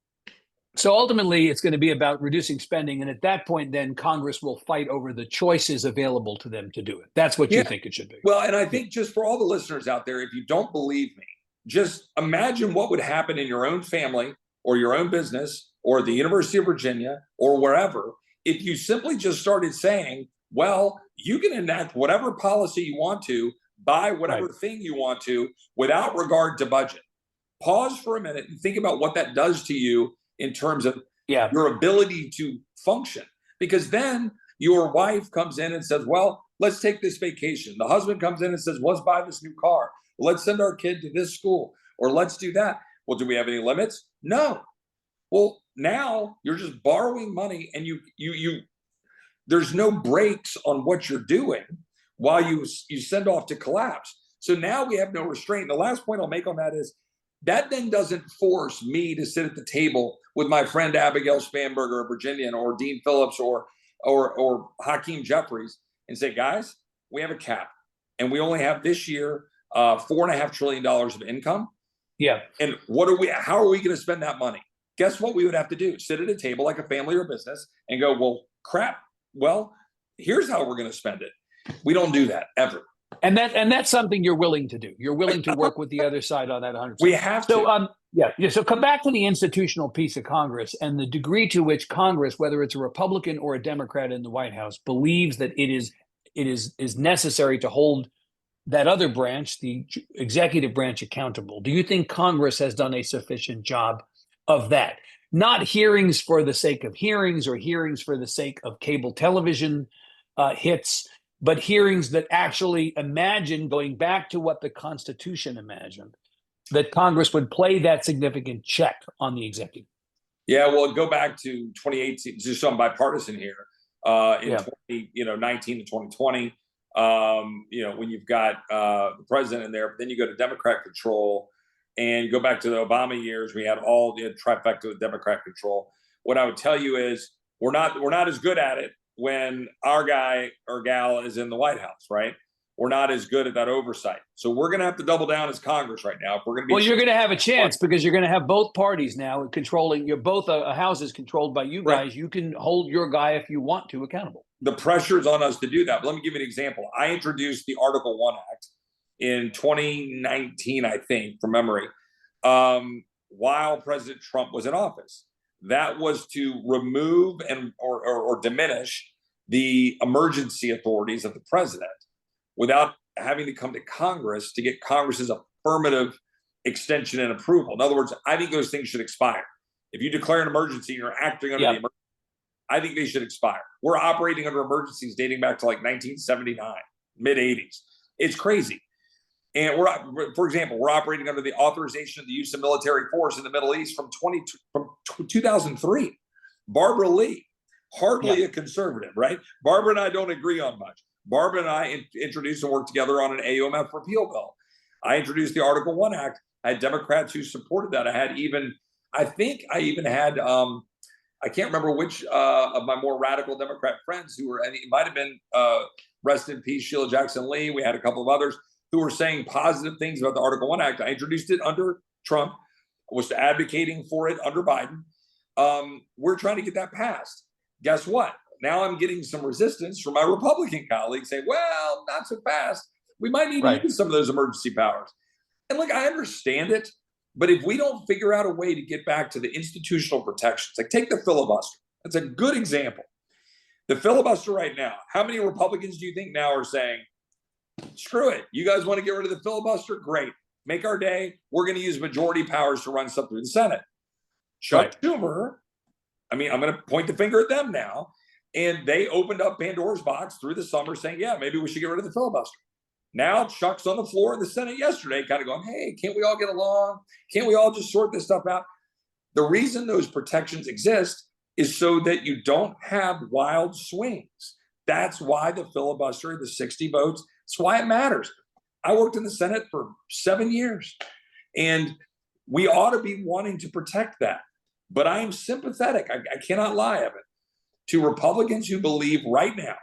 So ultimately, it's going to be about reducing spending. And at that point, then Congress will fight over the choices available to them to do it. That's what you think it should be. Well, and I think just for all the listeners out there, if you don't believe me, just imagine what would happen in your own family or your own business or the University of Virginia or wherever if you simply just started saying, well, you can enact whatever policy you want to, buy whatever thing you want to without regard to budget. Pause for a minute and think about what that does to you in terms of your ability to function. Because then your wife comes in and says, well, let's take this vacation. The husband comes in and says, let's buy this new car. Let's send our kid to this school, or let's do that. Well, do we have any limits? No. Well, now you're just borrowing money, and you there's no brakes on what you're doing while you send off to collapse. So now we have no restraint. The last point I'll make on that is that then doesn't force me to sit at the table with my friend Abigail Spanberger, a Virginian, or Dean Phillips, or Hakeem Jeffries, and say, guys, we have a cap, and we only have this year $4.5 trillion of income. And how are we going to spend that money? Guess what we would have to do? Sit at a table like a family or business and go, well, crap. Well, here's how we're going to spend it. We don't do that ever. And that's something you're willing to do. You're willing to work with the other side on that 100%. We have to. So come back to the institutional piece of Congress and the degree to which Congress, whether it's a Republican or a Democrat in the White House, believes that it is necessary to hold that other branch, the executive branch, accountable. Do you think Congress has done a sufficient job of that? Not hearings for the sake of hearings or hearings for the sake of cable television hits, but hearings that actually imagine, going back to what the Constitution imagined, that Congress would play that significant check on the executive. Yeah, well, go back to 2018, just so I'm bipartisan here, in 2019 to 2020, when you've got the president in there, but then you go to Democrat control, and go back to the Obama years, we had all the trifecta of Democrat control. What I would tell you is we're not as good at it when our guy or gal is in the White House, right? We're not as good at that oversight. So we're going to have to double down as Congress right now. If we're going to be, well, you're going to have a chance because you're going to have both parties now controlling. You're both a house is controlled by you guys. Right. You can hold your guy if you want to accountable. The pressure's on us to do that. But let me give you an example. I introduced the Article 1 Act in 2019, I think, from memory, while President Trump was in office. That was to remove or diminish the emergency authorities of the president without having to come to Congress to get Congress's affirmative extension and approval. In other words, I think those things should expire. If you declare an emergency and you're acting under the emergency, I think they should expire. We're operating under emergencies dating back to like 1979, mid 80s. It's crazy. And for example, we're operating under the authorization of the use of military force in the Middle East from 2003. Barbara Lee, hardly a conservative, right? Barbara and I don't agree on much. Barbara and I introduced and worked together on an AUMF repeal bill. I introduced the Article 1 Act. I had Democrats who supported that. I think I even had, I can't remember which of my more radical Democrat friends who were, and it might have been, rest in peace, Sheila Jackson Lee. We had a couple of others who were saying positive things about the Article 1 Act. I introduced it under Trump, was advocating for it under Biden. We're trying to get that passed. Guess what? Now I'm getting some resistance from my Republican colleagues saying, well, not so fast. We might need to use some of those emergency powers. And look, I understand it, but if we don't figure out a way to get back to the institutional protections, like take the filibuster. That's a good example. The filibuster right now, how many Republicans do you think now are saying, screw it, you guys want to get rid of the filibuster? Great. Make our day. We're going to use majority powers to run stuff through the Senate. Chuck Schumer, I mean, I'm going to point the finger at them now. And they opened up Pandora's box through the summer saying, yeah, maybe we should get rid of the filibuster. Now Chuck's on the floor in the Senate yesterday kind of going, hey, can't we all get along? Can't we all just sort this stuff out? The reason those protections exist is so that you don't have wild swings. That's why the filibuster, the 60 votes, that's why it matters. I worked in the Senate for 7 years, and we ought to be wanting to protect that. But I am sympathetic, I cannot lie, Evan, to Republicans who believe right now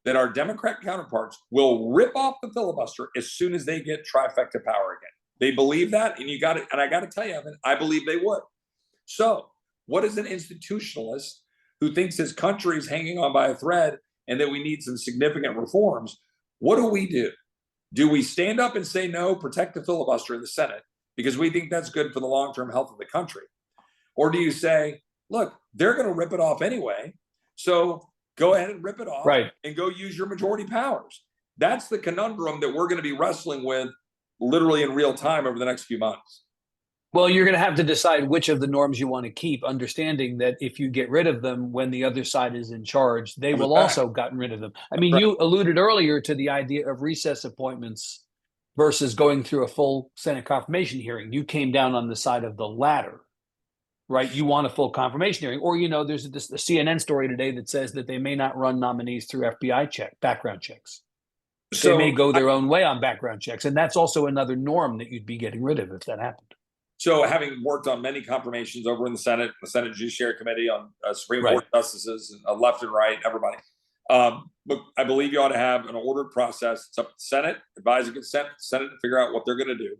that our Democrat counterparts will rip off the filibuster as soon as they get trifecta power again. They believe that, and I got to tell you, Evan, I believe they would. So what is an institutionalist who thinks his country is hanging on by a thread and that we need some significant reforms? What do? Do we stand up and say, no, protect the filibuster in the Senate because we think that's good for the long-term health of the country? Or do you say, look, they're going to rip it off anyway, so go ahead and rip it off and go use your majority powers? That's the conundrum that we're going to be wrestling with literally in real time over the next few months. Well, you're going to have to decide which of the norms you want to keep, understanding that if you get rid of them when the other side is in charge, they will also gotten rid of them. I mean, you alluded earlier to the idea of recess appointments versus going through a full Senate confirmation hearing. You came down on the side of the latter, right? You want a full confirmation hearing. Or, there's a CNN story today that says that they may not run nominees through FBI background checks. So they may go their own way on background checks. And that's also another norm that you'd be getting rid of if that happened. So having worked on many confirmations over in the Senate Judiciary Committee on Supreme Court justices, and left and right, everybody, but I believe you ought to have an ordered process. It's up to the Senate, advising consent, Senate to figure out what they're going to do.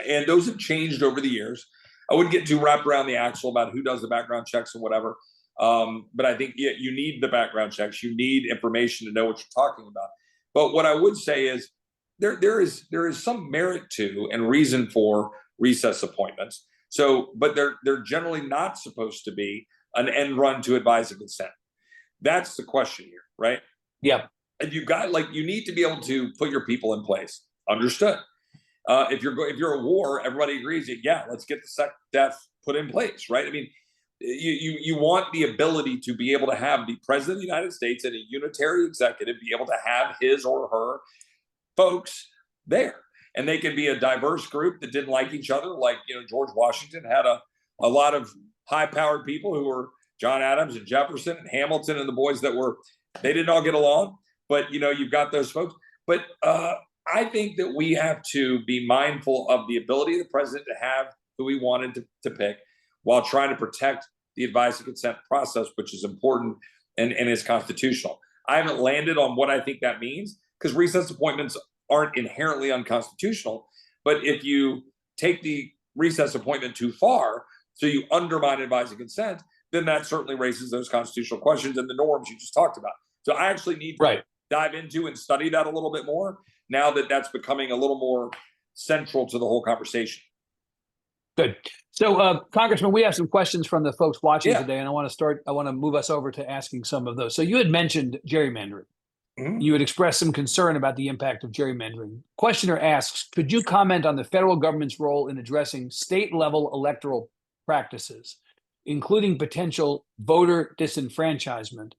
And those have changed over the years. I wouldn't get too wrapped around the axle about who does the background checks and whatever. But I think you need the background checks. You need information to know what you're talking about. But what I would say is there is some merit to and reason for recess appointments. So, but they're generally not supposed to be an end run to advise and consent. That's the question here, right? Yeah. And you need to be able to put your people in place. Understood. If you're at war, everybody agrees. Yeah, let's get the SecDef put in place, right? I mean, you want the ability to be able to have the president of the United States and a unitary executive be able to have his or her folks there. And they can be a diverse group that didn't like each other. Like, George Washington had a lot of high-powered people who were John Adams and Jefferson and Hamilton and the boys they didn't all get along. But, you've got those folks. But I think that we have to be mindful of the ability of the president to have who he wanted to pick while trying to protect the advice and consent process, which is important and is constitutional. I haven't landed on what I think that means, because recess appointments aren't inherently unconstitutional. But if you take the recess appointment too far, so you undermine advice and consent, then that certainly raises those constitutional questions and the norms you just talked about. So I actually need to dive into and study that a little bit more now that that's becoming a little more central to the whole conversation. Good. So, Congressman, we have some questions from the folks watching today, and I want to move us over to asking some of those. So you had mentioned gerrymandering. Mm-hmm. You had expressed some concern about the impact of gerrymandering. Questioner asks, could you comment on the federal government's role in addressing state-level electoral practices, including potential voter disenfranchisement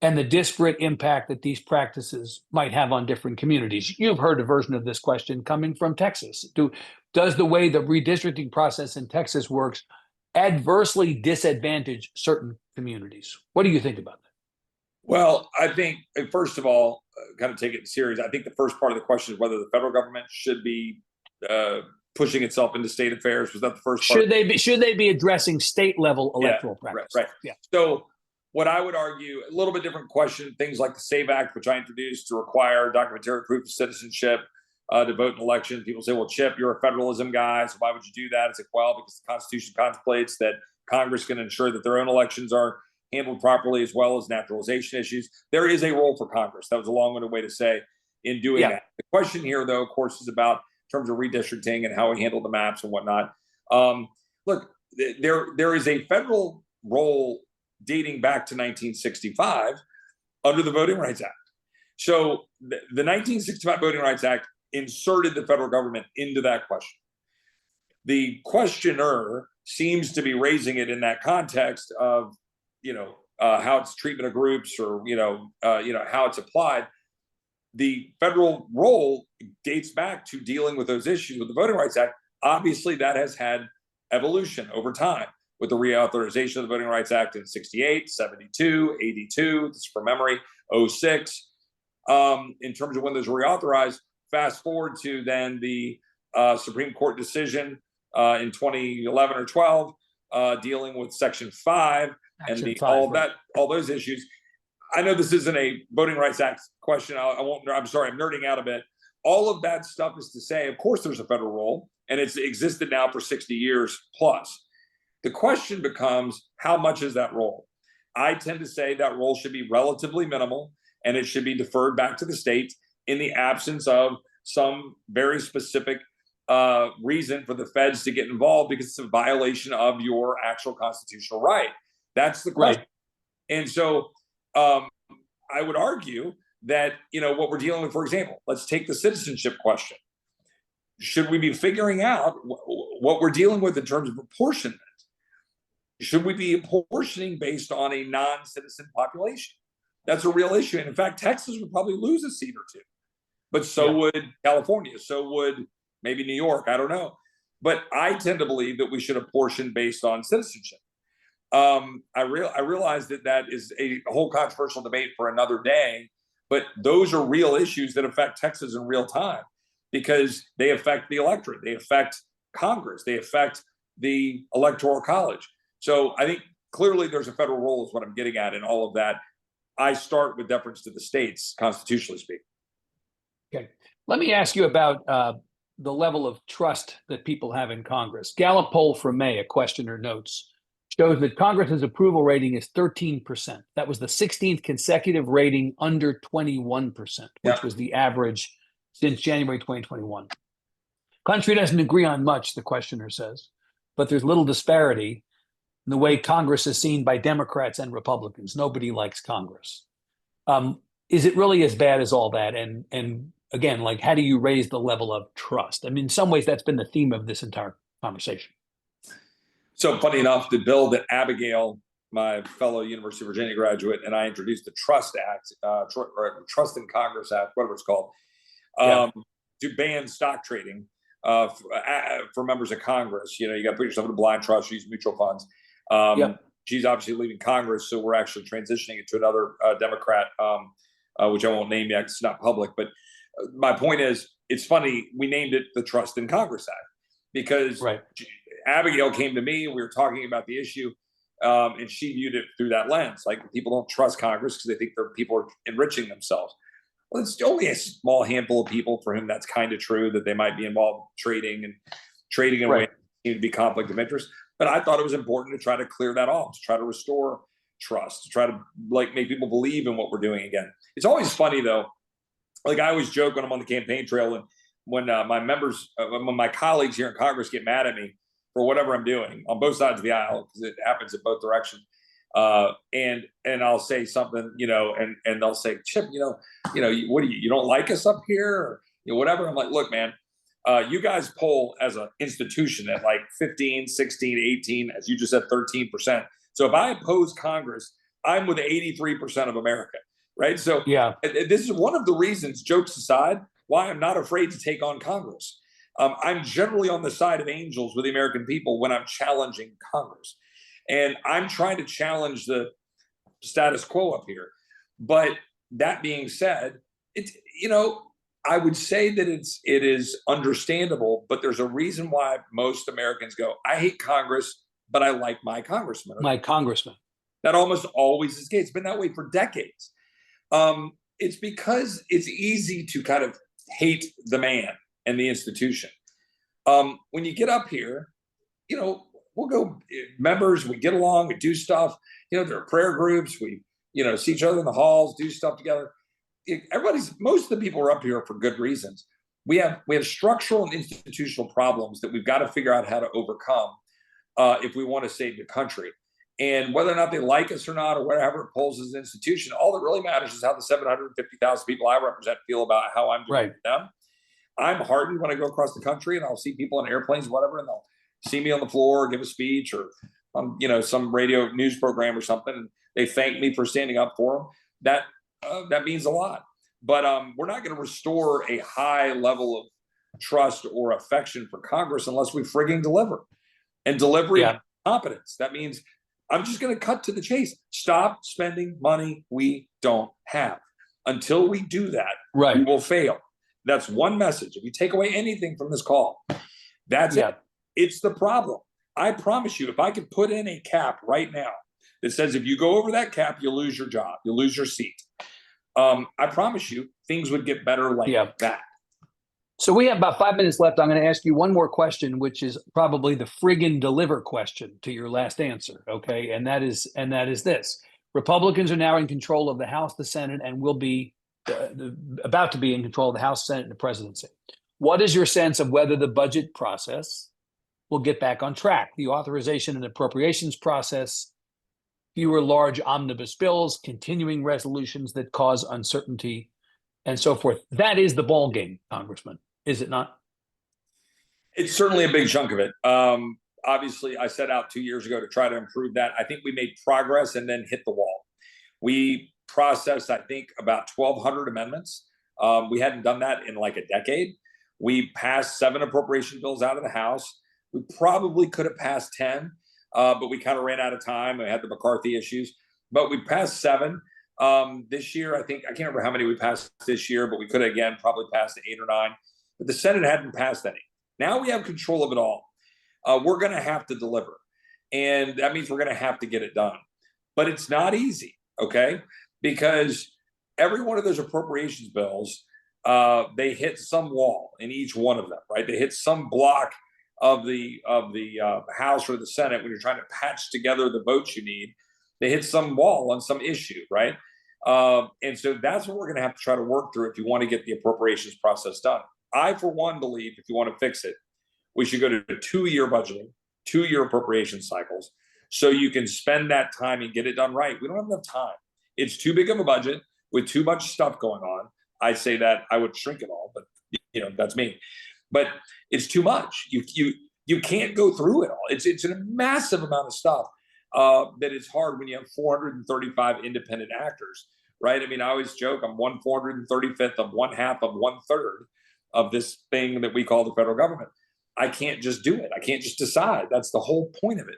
and the disparate impact that these practices might have on different communities? You've heard a version of this question coming from Texas. Does the way the redistricting process in Texas works adversely disadvantage certain communities? What do you think about that? Well, I think, first of all, kind of take it serious. I think the first part of the question is whether the federal government should be pushing itself into state affairs. Was that the first part? Should they be addressing state level electoral practice? Right. Yeah. So what I would argue, a little bit different question, things like the SAVE Act, which I introduced to require documentary proof of citizenship to vote in elections. People say, well, Chip, you're a federalism guy, so why would you do that? It's like, well, because the Constitution contemplates that Congress can ensure that their own elections are handled properly, as well as naturalization issues. There is a role for Congress. That was a long-winded way to say in doing that. The question here, though, of course, is about in terms of redistricting and how we handle the maps and whatnot. Look, there is a federal role dating back to 1965 under the Voting Rights Act. So the 1965 Voting Rights Act inserted the federal government into that question. The questioner seems to be raising it in that context of, how it's treatment of groups or, how it's applied. The federal role dates back to dealing with those issues with the Voting Rights Act. Obviously, that has had evolution over time with the reauthorization of the Voting Rights Act in 68, 72, 82, this is from memory, 06. In terms of when those were reauthorized, fast forward to then the Supreme Court decision in 2011 or 12, dealing with Section 5 all those issues. I know this isn't a Voting Rights Act question. I'm sorry, I'm nerding out a bit. All of that stuff is to say, of course, there's a federal role, and it's existed now for 60 years plus. The question becomes, how much is that role? I tend to say that role should be relatively minimal, and it should be deferred back to the states in the absence of some very specific reason for the feds to get involved, because it's a violation of your actual constitutional right. That's the question. Right. And so I would argue that, what we're dealing with, for example, let's take the citizenship question. Should we be figuring out what we're dealing with in terms of apportionment? Should we be apportioning based on a non-citizen population? That's a real issue. And in fact, Texas would probably lose a seat or two, but so would California. So would maybe New York. I don't know. But I tend to believe that we should apportion based on citizenship. I realize that is a whole controversial debate for another day, but those are real issues that affect Texas in real time, because they affect the electorate, they affect Congress, they affect the Electoral College. So I think clearly there's a federal role is what I'm getting at in all of that. I start with deference to the states, constitutionally speaking. Okay. Let me ask you about the level of trust that people have in Congress. Gallup poll from May, a questioner notes, shows that Congress's approval rating is 13%. That was the 16th consecutive rating under 21%, which was the average since January 2021. Country doesn't agree on much, the questioner says, but there's little disparity in the way Congress is seen by Democrats and Republicans. Nobody likes Congress. Is it really as bad as all that? And again, how do you raise the level of trust? I mean, in some ways, that's been the theme of this entire conversation. So funny enough, the bill that Abigail, my fellow University of Virginia graduate, and I introduced, the Trust Act, or Trust in Congress Act, whatever it's called, to ban stock trading for members of Congress. You know, you got to put yourself in a blind trust, use mutual funds. She's obviously leaving Congress, so we're actually transitioning it to another Democrat, which I won't name yet. It's not public, but my point is, it's funny, we named it the Trust in Congress Act because Abigail came to me, we were talking about the issue, and she viewed it through that lens. Like, people don't trust Congress because they think people are enriching themselves. Well, it's only a small handful of people for whom that's kind of true, that they might be involved trading in ways that seem to be conflict of interest. But I thought it was important to try to clear that off, to try to restore trust, to try to make people believe in what we're doing again. It's always funny though. Like, I always joke when I'm on the campaign trail, and when when my colleagues here in Congress get mad at me for whatever I'm doing on both sides of the aisle, because it happens in both directions. And I'll say something, you know, and they'll say, Chip, what do you don't like us up here, or whatever. I'm like, look, man, you guys poll as an institution at like 15, 16, 18, as you just said, 13%. So if I oppose Congress, I'm with 83% of America, right? So this is one of the reasons, jokes aside, why I'm not afraid to take on Congress. I'm generally on the side of angels with the American people when I'm challenging Congress. And I'm trying to challenge the status quo up here. But that being said, I would say that it is understandable, but there's a reason why most Americans go, I hate Congress, but I like my congressman. My congressman. That almost always is the case. It's been that way for decades. It's because it's easy to kind of hate the man and the institution. When you get up here, we'll go members, we get along, we do stuff. There are prayer groups, we, see each other in the halls, do stuff together. Most of the people are up here for good reasons. We have structural and institutional problems that we've got to figure out how to overcome if we want to save the country. And whether or not they like us or not, or whatever it polls as an institution, all that really matters is how the 750,000 people I represent feel about how I'm doing with them. I'm heartened when I go across the country and I'll see people in airplanes, whatever, and they'll see me on the floor, give a speech, or some radio news program or something, and they thank me for standing up for them. That means a lot. But we're not going to restore a high level of trust or affection for Congress unless we frigging deliver. And delivery competence. That means I'm just going to cut to the chase. Stop spending money we don't have. Until we do that, we will fail. That's one message. If you take away anything from this call, that's it. It's the problem. I promise you, if I could put in a cap right now that says if you go over that cap, you lose your job, you lose your seat. I promise you, things would get better like that. So we have about 5 minutes left. I'm going to ask you one more question, which is probably the friggin' deliver question to your last answer. Okay. And that is this: Republicans are now in control of the House, the Senate, and will be about to be in control of the House, Senate, and the presidency. What is your sense of whether the budget process will get back on track? The authorization and appropriations process, fewer large omnibus bills, continuing resolutions that cause uncertainty, and so forth. That is the ball game, Congressman, is it not? It's certainly a big chunk of it. Obviously, I set out 2 years ago to try to improve that. I think we made progress and then hit the wall. We processed, I think, about 1,200 amendments. We hadn't done that in like a decade. We passed 7 appropriation bills out of the House. We probably could have passed 10, but we kind of ran out of time. We had the McCarthy issues, but we passed 7. This year, I can't remember how many we passed this year, but we could have, again, probably passed 8 or 9. But the Senate hadn't passed any. Now we have control of it all. We're going to have to deliver. And that means we're going to have to get it done. But it's not easy, okay? Because every one of those appropriations bills, they hit some wall in each one of them, right? They hit some block of the House or the Senate when you're trying to patch together the votes you need. They hit some wall on some issue, right? And so that's what we're going to have to try to work through if you want to get the appropriations process done. I, for one, believe if you want to fix it, we should go to 2-year budgeting, 2-year appropriation cycles, so you can spend that time and get it done right. We don't have enough time. It's too big of a budget with too much stuff going on. I say that I would shrink it all, but that's me. But it's too much. you can't go through it all. It's a massive amount of stuff that is hard when you have 435 independent actors, right? I mean, I always joke I'm 1/435th of 1/2 of 1/3 of this thing that we call the federal government. I can't just do it. I can't just decide. That's the whole point of it.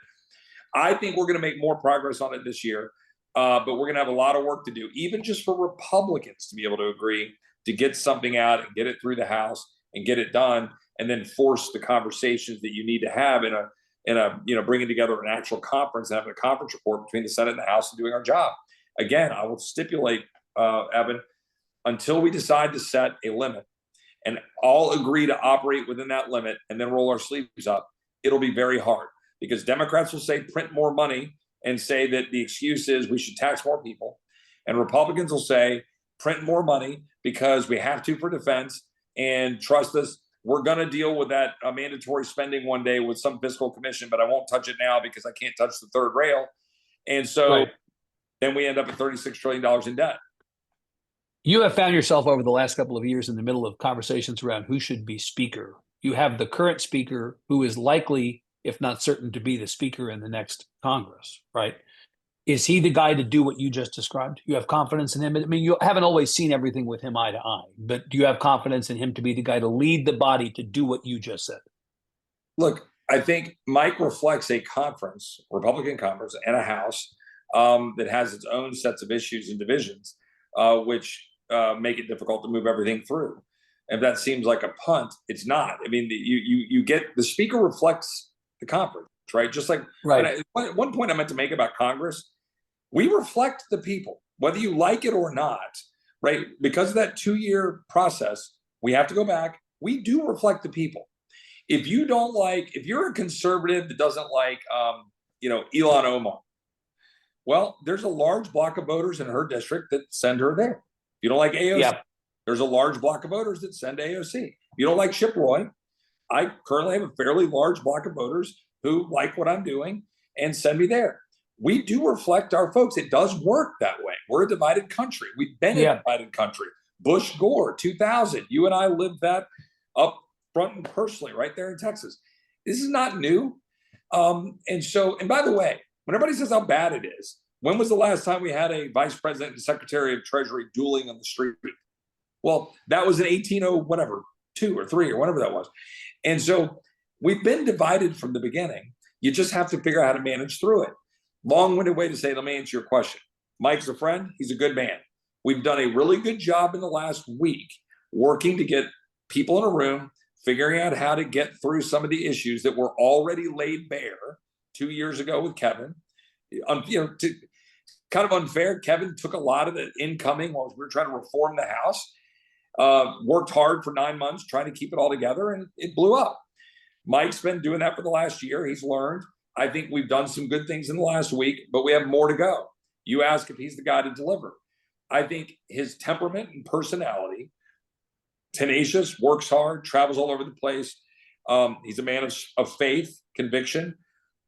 I think we're going to make more progress on it this year, but we're going to have a lot of work to do, even just for Republicans to be able to agree to get something out and get it through the House and get it done, and then force the conversations that you need to have in a bringing together an actual conference and having a conference report between the Senate and the House and doing our job. Again, I will stipulate, Evan, until we decide to set a limit and all agree to operate within that limit and then roll our sleeves up, it'll be very hard, because Democrats will say print more money and say that the excuse is we should tax more people. And Republicans will say print more money because we have to for defense, and trust us, we're going to deal with that mandatory spending one day with some fiscal commission, but I won't touch it now because I can't touch the third rail. And so then we end up at $36 trillion in debt. You have found yourself over the last couple of years in the middle of conversations around who should be speaker. You have the current speaker, who is likely, if not certain, to be the speaker in the next Congress, right? Is he the guy to do what you just described? You have confidence in him? I mean, you haven't always seen everything with him eye to eye, but do you have confidence in him to be the guy to lead the body to do what you just said? Look, I think Mike reflects a conference, Republican conference, and a House that has its own sets of issues and divisions, which make it difficult to move everything through. If that seems like a punt, it's not. I mean, you get the speaker reflects the conference, right? Just like one point I meant to make about Congress, we reflect the people, whether you like it or not, right? Because of that 2-year process, we have to go back. We do reflect the people. If you're a conservative that doesn't like, Ilhan Omar, well, there's a large block of voters in her district that send her there. If you don't like AOC, there's a large block of voters that send AOC. If you don't like Chip Roy, I currently have a fairly large block of voters who like what I'm doing and send me there. We do reflect our folks. It does work that way. We're a divided country. We've been a divided country. Bush, Gore, 2000. You and I lived that up front and personally right there in Texas. This is not new. And by the way, when everybody says how bad it is, when was the last time we had a vice president and secretary of treasury dueling on the street? Well, that was in 2 or 3 or whatever that was. And so we've been divided from the beginning. You just have to figure out how to manage through it. Long-winded way to say, let me answer your question. Mike's a friend. He's a good man. We've done a really good job in the last week working to get people in a room, figuring out how to get through some of the issues that were already laid bare 2 years ago with Kevin. Kind of unfair. Kevin took a lot of the incoming while we were trying to reform the House, worked hard for 9 months trying to keep it all together, and it blew up. Mike's been doing that for the last year. He's learned. I think we've done some good things in the last week, but we have more to go. You ask if he's the guy to deliver. I think his temperament and personality, tenacious, works hard, travels all over the place. He's a man of faith, conviction,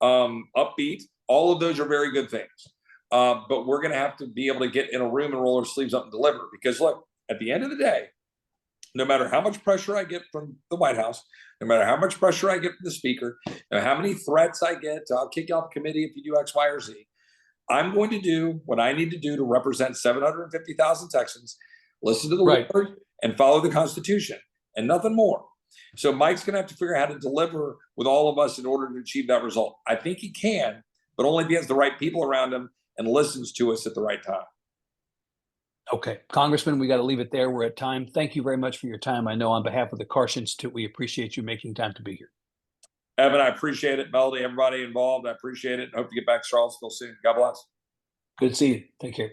upbeat. All of those are very good things. But we're going to have to be able to get in a room and roll our sleeves up and deliver. Because look, at the end of the day, no matter how much pressure I get from the White House, no matter how much pressure I get from the speaker, no matter how many threats I get, I'll kick you off committee if you do X, Y, or Z. I'm going to do what I need to do to represent 750,000 Texans, listen to the word, and follow the Constitution, and nothing more. So Mike's going to have to figure out how to deliver with all of us in order to achieve that result. I think he can, but only if he has the right people around him and listens to us at the right time. Okay, Congressman, we got to leave it there. We're at time. Thank you very much for your time. I know on behalf of the Karsh Institute, we appreciate you making time to be here. Evan, I appreciate it. Melody, everybody involved, I appreciate it. Hope you get back to Charlottesville soon. God bless. Good to see you. Take care.